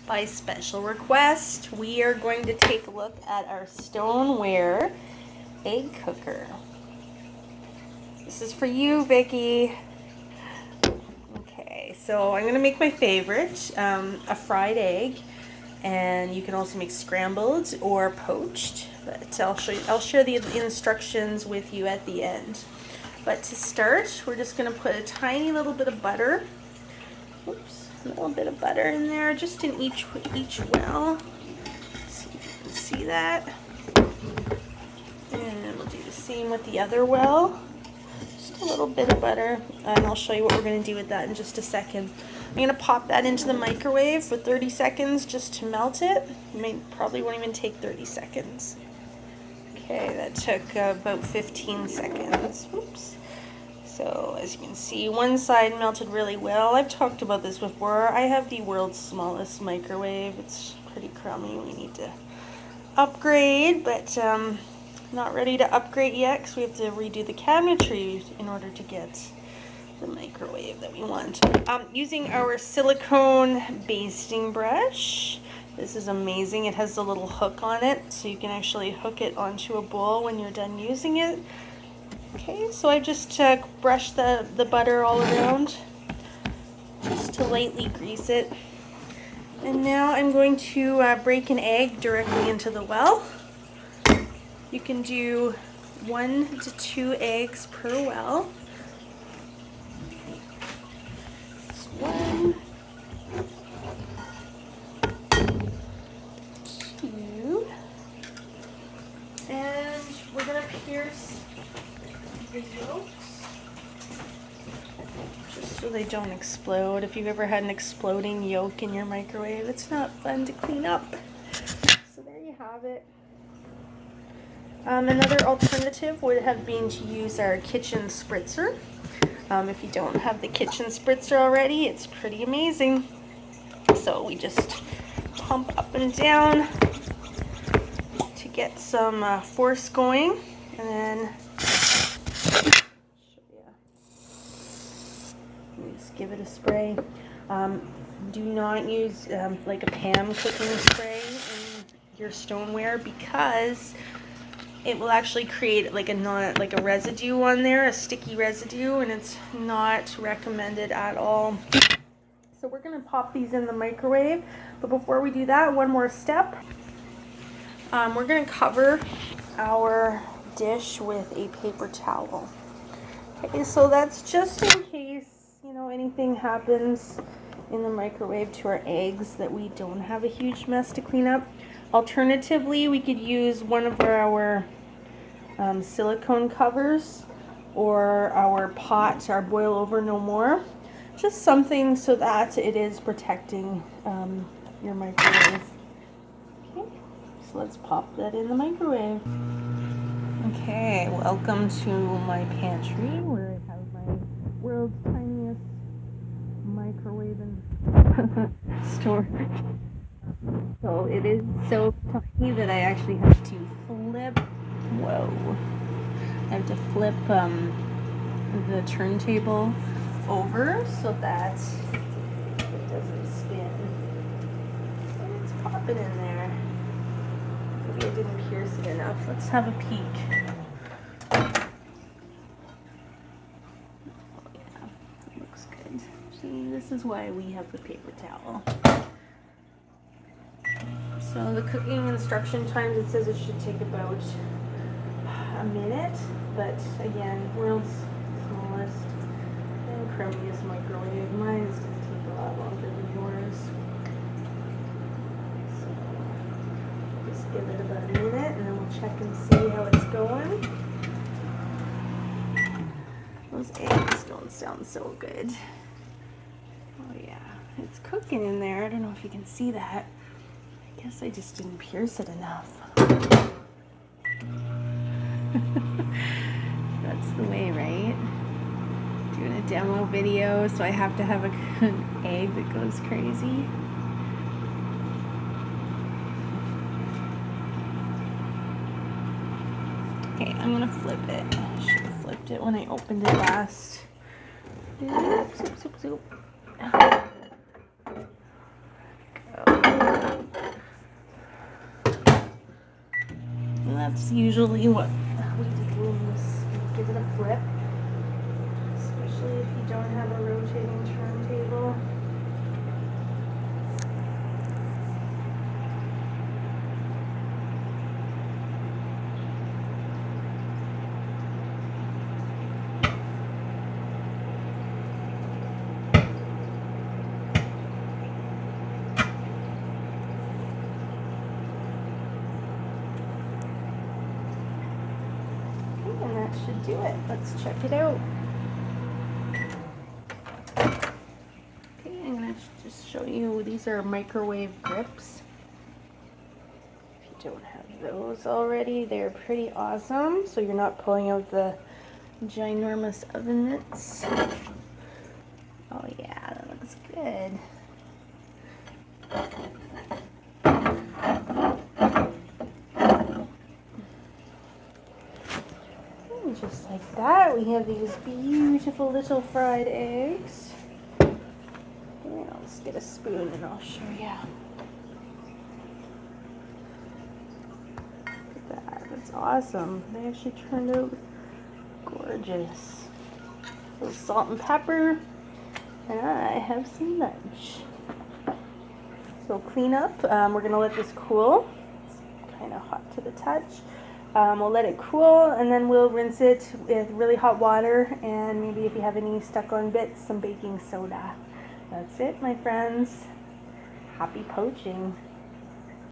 By special request, we are going to take a look at our stoneware egg cooker. This is for you, Vicki. Okay, so I'm gonna make my favorite, a fried egg, and you can also make scrambled or poached. But I'll share the instructions with you at the end. But to start, we're just gonna put a tiny little bit of butter. Oops. A little bit of butter in there, just in each well. See if you can see that. And we'll do the same with the other well. Just a little bit of butter, and I'll show you what we're going to do with that in just a second. I'm going to pop that into the microwave for 30 seconds just to melt it. Probably won't even take 30 seconds. Okay, that took about 15 seconds. Oops. So as you can see, one side melted really well. I've talked about this before. I have the world's smallest microwave. It's pretty crummy. We need to upgrade, but not ready to upgrade yet because we have to redo the cabinetry in order to get the microwave that we want. Using our silicone basting brush. This is amazing. It has a little hook on it, so you can actually hook it onto a bowl when you're done using it. Okay, so I just brushed the butter all around just to lightly grease it. And now I'm going to break an egg directly into the well. You can do 1 to 2 eggs per well. Just 1, 2, and we're going to pierce the yolks just so they don't explode. If you've ever had an exploding yolk in your microwave, it's not fun to clean up. So there you have it. Another alternative would have been to use our kitchen spritzer. If you don't have the kitchen spritzer already, it's pretty amazing. So we just pump up and down to get some force going, and then just give it a spray. Do not use like a Pam cooking spray in your stoneware, because it will actually create like a residue on there, a sticky residue, and it's not recommended at all. So we're going to pop these in the microwave, but before we do that, one more step. We're going to cover our dish with a paper towel. Okay, so that's just in case, anything happens in the microwave to our eggs, that we don't have a huge mess to clean up. Alternatively, we could use one of our silicone covers, or our pot, our boil over no more. Just something so that it is protecting your microwave. Okay, so let's pop that in the microwave. Okay, welcome to my pantry, where I have my world's tiniest microwave and storage. So it is so tiny that I actually have to flip. Whoa! I have to flip the turntable over so that it doesn't spin. And it's popping in there. Maybe I didn't pierce it enough. Let's have a peek. Oh yeah, it looks good. See, this is why we have the paper towel. So the cooking instruction times, it says it should take about a minute, but again, world's smallest and crummiest microwave. Mine is going to take a lot longer than yours. So just give it about a minute, and then we'll check and see how it's going. Those eggs don't sound so good. Oh yeah, it's cooking in there. I don't know if you can see that. I guess I just didn't pierce it enough. That's the way, right? Doing a demo video, so I have to have an egg that goes crazy. Okay, I'm gonna flip it. I should have flipped it when I opened it last. Soup, soup, soup. that's usually what we do in this. Give it a flip, especially if you don't have a rotating turntable. And that should do it. Let's check it out. Okay, I'm going to just show you, these are microwave grips. If you don't have those already, they're pretty awesome. So you're not pulling out the ginormous oven mitts. Oh yeah, that looks good. And just like that, we have these beautiful little fried eggs. And I'll just get a spoon and I'll show you. Look at that, that's awesome. They actually turned out gorgeous. A little salt and pepper, and I have some lunch. So clean up. We're gonna let this cool. It's kind of hot to the touch. We'll let it cool, and then we'll rinse it with really hot water, and maybe if you have any stuck-on bits, some baking soda. That's it, my friends. Happy poaching.